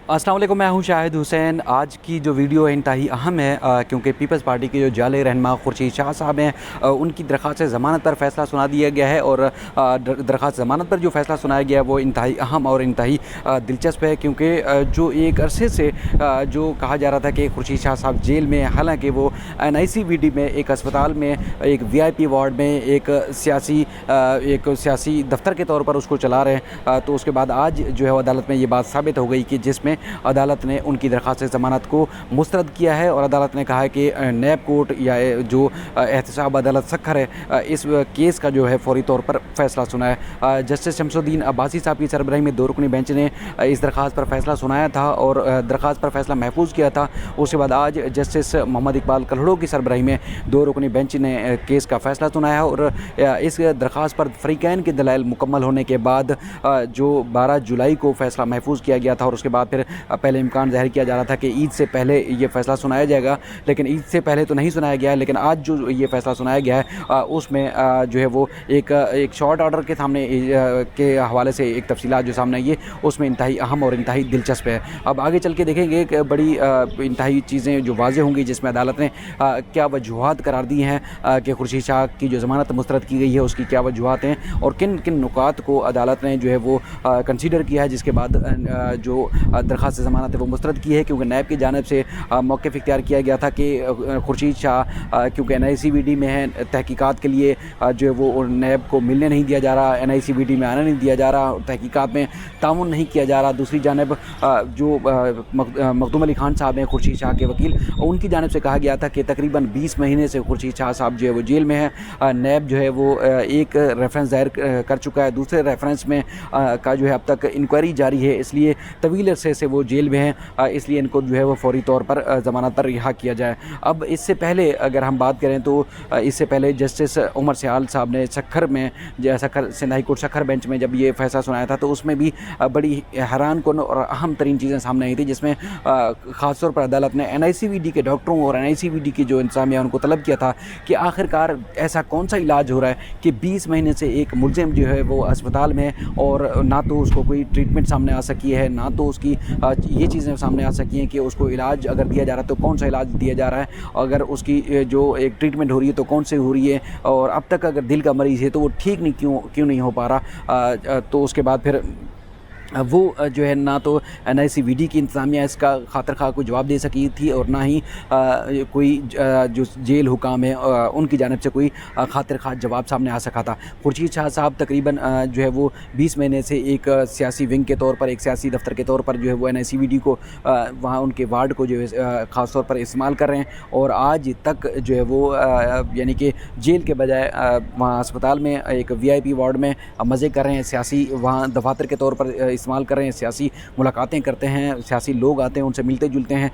अस्सलाम वालेकुम, मैं हूं शाहिद हुसैन। आज की जो वीडियो है इंतहाई अहम है क्योंकि पीपल्स पार्टी के जो जाले रहनुमा खुर्शीद शाह साहब हैं, उनकी दरख्वास्त ज़मानत पर फ़ैसला सुना दिया गया है। और दरख्वास्त ज़मानत पर जो फ़ैसला सुनाया गया है वो इंतहाई अहम और इंतहाई दिलचस्प है, क्योंकि जो एक अरसे से जो कहा जा रहा था कि खुर्शीद शाह साहब जेल में, हालांकि वो NICVD में एक अस्पताल में एक VIP वार्ड में एक सियासी दफ्तर के तौर पर उसको चला रहे हैं, तो उसके बाद आज जो है अदालत में ये बात साबित हो गई कि जिसमें अदालत ने उनकी दरख्वास्त ज़मानत को मुस्तरद किया है। और अदालत ने कहा है कि नैब कोर्ट या जो एहतसाब अदालत सखर है, इस केस का जो है फौरी तौर पर फ़ैसला सुनाया। जस्टिस शमसुद्दीन अब्बासी साहब की सरबराही में 2 रुकनी बेंच ने इस दरख्वास्त पर फ़ैसला सुनाया था और दरख्वास्त पर फ़ैसला महफूज किया था। उसके बाद आज जस्टिस मोहम्मद इकबाल कलहड़ो की सरबराही में 2 रुकनी बेंच ने केस का फ़ैसला सुनाया। और इस दरख्वास्त पर फ़रीक़ैन के दलाइल मुकम्मल होने के बाद जो 12 जुलाई को फ़ैसला महफूज किया गया था, और उसके बाद फिर पहले इम्कान ज़ाहिर किया जा रहा था कि ईद से पहले ये फ़ैसला सुनाया जाएगा, लेकिन ईद से पहले तो नहीं सुनाया गया है। लेकिन आज जो ये फ़ैसला सुनाया गया है उसमें जो है वो एक शॉर्ट ऑर्डर के सामने के हवाले से एक तफसीलात जो सामने आई है, उसमें इंतहाई अहम और इंतहाई दिलचस्प है। अब आगे चल के देखेंगे कि बड़ी इंतहाई चीज़ें जो वाज़ेह होंगी, जिसमें अदालत ने क्या वजूहात करार दी हैं कि खुर्शीद शाह की जो ज़मानत मुस्तरद की गई है उसकी क्या वजूहात हैं, और किन किन नुकात को अदालत ने जो है वो कंसीडर किया है, जिसके बाद जो दरख्वास्त ज़मानत है वो मुस्तरद की है। क्योंकि नैब की जानिब से मौक़िफ़ इख्तियार किया गया था कि खुर्शीद शाह क्योंकि NICVD में है, तहकीकात के लिए जो है वो नैब को मिलने नहीं दिया जा रहा, NICVD में आने नहीं दिया जा रहा, तहकीकात में ताउन नहीं किया जा रहा। दूसरी जानिब जो मखदूम अली खान साहब हैं, खुर्शीद शाह के वकील, उनकी जानिब से कहा गया था कि तकरीबन 20 महीने से खुर्शीद शाह साहब जो है वो जेल में है। नैब जो है वो एक रेफरेंस दायर कर चुका है, दूसरे रेफरेंस में का जो है अब तक इंक्वायरी जारी है, इसलिए तवील अरसे से वो जेल में हैं, इसलिए इनको जो है वो फौरी तौर पर ज़मानत पर रिहा किया जाए। अब इससे पहले अगर हम बात करें तो इससे पहले जस्टिस उमर सियाल साहब ने सखर में, Sindh high court Sukkur bench में जब ये फ़ैसला सुनाया था, तो उसमें भी बड़ी हैरान कुन और अहम तरीन चीज़ें सामने आई थी, जिसमें ख़ास तौर पर अदालत ने NICVD के डॉक्टरों और NICVD की जो इंतज़ामिया उनको तलब किया था कि आखिरकार ऐसा कौन सा इलाज हो रहा है कि 20 महीने से एक मुलजिम जो है वो अस्पताल में, और ना तो उसको कोई ट्रीटमेंट सामने आ सकी है, ना तो उसकी ये चीज़ें सामने आ सकी हैं कि उसको इलाज अगर दिया जा रहा है तो कौन सा इलाज दिया जा रहा है, अगर उसकी जो एक ट्रीटमेंट हो रही है तो कौन से हो रही है, और अब तक अगर दिल का मरीज़ है तो वो ठीक नहीं क्यों नहीं हो पा रहा। तो उसके बाद फिर वो जो है ना तो NICVD की इंतज़ामिया इसका खातिर खा कोई जवाब दे सकी थी, और ना ही कोई जो जेल हुकाम है उनकी जानिब से कोई खातिर खा जवाब सामने आ सका था। खुर्शीद शाह साहब तकरीबन जो है वो 20 महीने से एक सियासी विंग के तौर पर, एक सियासी दफ्तर के तौर पर जो है वो NICVD को वहाँ उनके वार्ड को जो है ख़ास तौर पर इस्तेमाल कर रहे हैं, और आज तक जो है वो यानी कि जेल के बजाय वहाँ अस्पताल में एक VIP वार्ड में मज़े कर रहे हैं, सियासी वहाँ दफातर के तौर पर इस्तेमाल कर रहे हैं, सियासी मुलाकातें करते हैं, सियासी लोग आते हैं, उनसे मिलते जुलते हैं,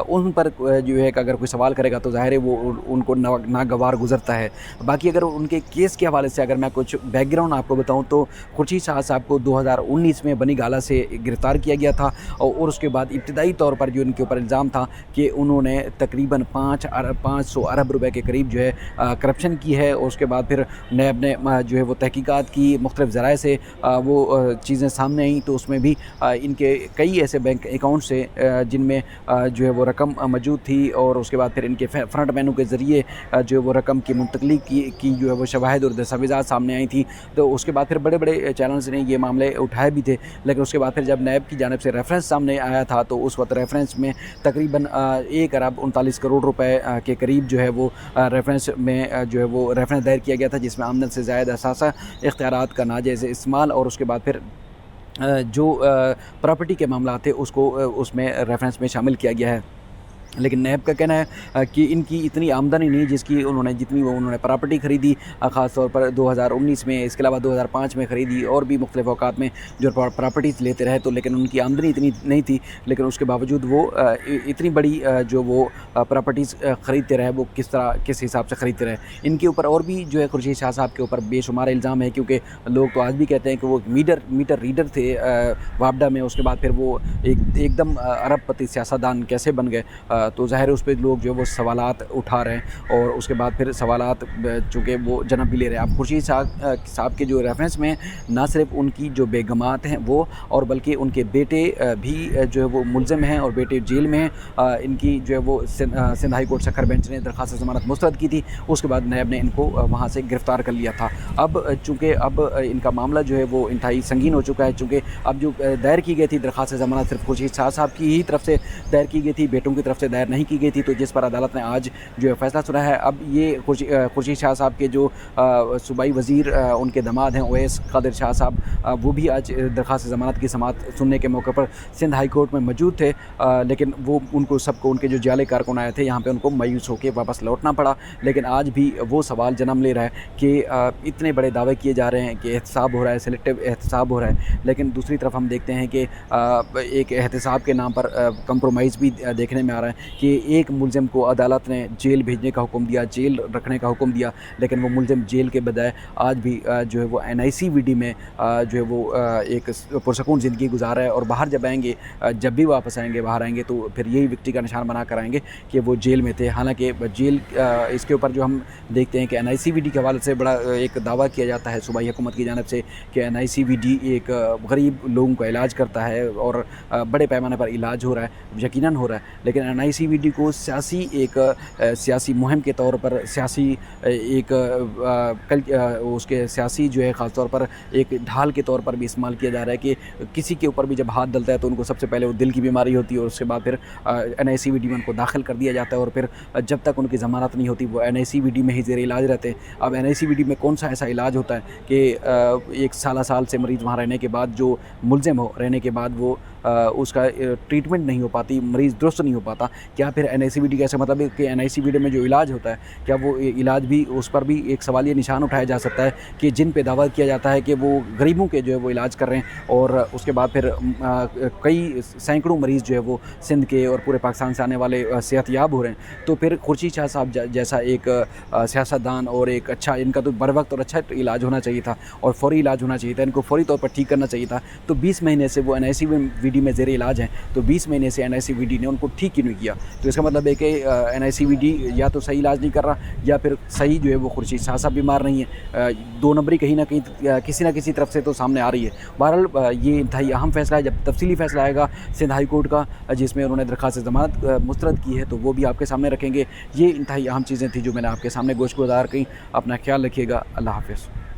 उन पर जो है कि अगर कोई सवाल करेगा तो ज़ाहिर है वो उनको नागवार गुजरता है। बाकी अगर उनके केस के हवाले से अगर मैं कुछ बैकग्राउंड आपको बताऊं तो खुर्शीद शाह साहब को 2019 में बनी गाला से गिरफ़्तार किया गया था, और उसके बाद इब्तदाई तौर पर जो इनके ऊपर इल्ज़ाम था कि उन्होंने तकरीबन 500 अरब रुपए के करीब जो है करप्शन की है। और उसके बाद फिर नैब ने जो है वो तहकीकात की, मुख्तलिफ ज़राए से वो चीज़ें सामने आई, तो उसमें भी इनके कई ऐसे बैंक अकाउंट से जिनमें जो है वो रकम मौजूद थी, और उसके बाद फिर इनके फ्रंट मैनू के ज़रिए जो है वो रकम की मुंतकली की जो है वो शवाहिद और दस्तावेज़ात सामने आई थी। तो उसके बाद फिर बड़े बड़े चैनल्स ने ये मामले उठाए भी थे, लेकिन उसके बाद फिर जब नैब की जानिब से रेफरेंस सामने आया था, तो उस वक्त रेफरेंस में तकरीबन 1 अरब 39 करोड़ रुपए के करीब जो है वो रेफरेंस में जो है वो रेफरेंस दायर किया गया था, जिसमें आमदन से ज़ायद असासा इख्तियारात का नाजायज़ इस्तेमाल, और उसके बाद फिर जो प्रॉपर्टी के मामला थे उसको उसमें रेफरेंस में शामिल किया गया है। लेकिन नैब का कहना है कि इनकी इतनी आमदनी नहीं जितनी उन्होंने प्रॉपर्टी ख़रीदी, ख़ास तौर पर 2019 में, इसके अलावा 2005 में ख़रीदी, और भी मुख्तलिफ़ औक़ात में जो प्रॉपर्टीज़ लेते रहे, तो लेकिन उनकी आमदनी इतनी नहीं थी, लेकिन उसके बावजूद वो इतनी बड़ी जो वो प्रॉपर्टीज़ ख़रीदते रहे, वो किस हिसाब से ख़रीदते रहे। इनके ऊपर और भी जो है खुर्शीद शाह साहब के ऊपर बेशुमार इल्ज़ाम है, क्योंकि लोग तो आज भी कहते हैं कि वो मीटर रीडर थे वापडा में, उसके बाद फिर वो एकदम अरबपति सियासतदान कैसे बन गए। तो ज़ाहिर है उस पर लोग जो है वो सवालात उठा रहे हैं और उसके बाद फिर सवालात चूँकि वो जन्म भी ले रहे हैं। अब खुर्शीद साहब के जो रेफरेंस में ना सिर्फ उनकी जो बेगमात हैं वो और बल्कि उनके बेटे भी जो है वो मुलज़िम हैं और बेटे जेल में हैं। इनकी जो है वो Sindh high court Sukkur bench ने दरख्वास्त ज़मानत मुस्तरद की थी, उसके बाद नैब ने इनको वहाँ से गिरफ़्तार कर लिया था। अब चूँकि अब इनका मामला जो है वो इंतहाई संगीन हो चुका है, चूँकि अब जो दायर की गई थी दरख्वास्त ज़मानत सिर्फ खुर्शीद साहब की ही तरफ से दायर की गई थी, बेटों की तरफ से दायर नहीं की गई थी, तो जिस पर अदालत ने आज जो है फ़ैसला सुना है। अब ये खुर्शीद शाह साहब के जो सूबाई वज़ीर उनके दामाद हैं ओवैस कादिर शाह साहब, वो भी आज दरख्वास्त ज़मानत की समाअत सुनने के मौके पर सिंध हाई कोर्ट में मौजूद थे, लेकिन वो उनको सबको उनके जो जाले कारकुन आए थे यहाँ पे उनको मायूस होकर वापस लौटना पड़ा। लेकिन आज भी वो सवाल जन्म ले रहा है कि इतने बड़े दावे किए जा रहे हैं कि एहतसाब हो रहा है, सेलेक्टिव एहतसाब हो रहा है, लेकिन दूसरी तरफ हम देखते हैं कि एक एहतसाब के नाम पर कंप्रोमाइज़ भी देखने में आ रहा है कि एक मुलज़िम को अदालत ने जेल भेजने का हुक्म दिया, जेल रखने का हुक्म दिया, लेकिन वो मुलज़िम जेल के बजाय आज भी जो है वो NICVD में जो है वो एक पुरसकून ज़िंदगी गुजार रहा है। और बाहर जब आएंगे, जब भी वापस आएंगे बाहर आएंगे तो फिर यही विक्ट्री का निशान बना कर आएंगे कि वो जेल में थे। हालांकि जेल इसके ऊपर जो हम देखते हैं कि NICVD के हवाले से बड़ा एक दावा किया जाता है सूबाई हुकूमत की जानिब से कि NICVD एक गरीब लोगों का इलाज करता है और बड़े पैमाने पर इलाज हो रहा है, यकीनन हो रहा है, लेकिन NICVD को सियासी मुहिम के तौर पर, सियासी एक उसके सियासी जो है ख़ास तौर पर एक ढाल के तौर पर भी इस्तेमाल किया जा रहा है कि किसी के ऊपर भी जब हाथ डलता है तो उनको सबसे पहले वो दिल की बीमारी होती है और उसके बाद फिर NICVD में उनको दाखिल कर दिया जाता है और फिर जब तक उनकी ज़मानत नहीं होती वो NICVD में ही ज़ेर इलाज रहते हैं। अब NICVD में कौन सा ऐसा इलाज होता है कि एक साल से मरीज़ वहाँ रहने के बाद, जो मुलज़िम हो रहने के बाद वो उसका ट्रीटमेंट नहीं हो पाती, मरीज़ दुरुस्त नहीं हो पाता? क्या फिर NICVD का ऐसा मतलब है कि NICVD में जो इलाज होता है क्या वो इलाज भी, उस पर भी एक सवालिया निशान उठाया जा सकता है कि जिन पे दावा किया जाता है कि वो गरीबों के जो है वो इलाज कर रहे हैं और उसके बाद फिर कई सैकड़ों मरीज़ जो है वो सिंध के और पूरे पाकिस्तान से आने वाले सेहतयाब हो रहे हैं। तो फिर खुर्शीद शाह साहब जैसा एक सियासतदान और एक अच्छा, इनका तो बर वक्त और अच्छा इलाज होना चाहिए था और फौरी इलाज होना चाहिए था, इनको फौरी तौर पर ठीक करना चाहिए था। तो 20 महीने से वो NICVD में ज़ेर इलाज हैं, तो 20 महीने से NICVD ने उनको ठीक क्यों नहीं किया? तो इसका मतलब है कि NICVD या तो सही इलाज नहीं कर रहा या फिर सही जो है वो खुर्शीद शाह साहब बीमार नहीं है। दो नंबरी कहीं ना कहीं किसी न किसी तरफ से तो सामने आ रही है। बहरहाल ये इंतहाई अहम फैसला है, जब तफसीली फैसला आएगा सिंध हाई कोर्ट का जिसमें उन्होंने दरख्वास्त ज़मानत मुस्तरद की है तो वो भी आपके सामने रखेंगे। ये इंतहाई अहम चीज़ें थी जो मैंने आपके सामने गोश गुजार की। अपना ख्याल रखिएगा। अल्लाह हाफ़िज़।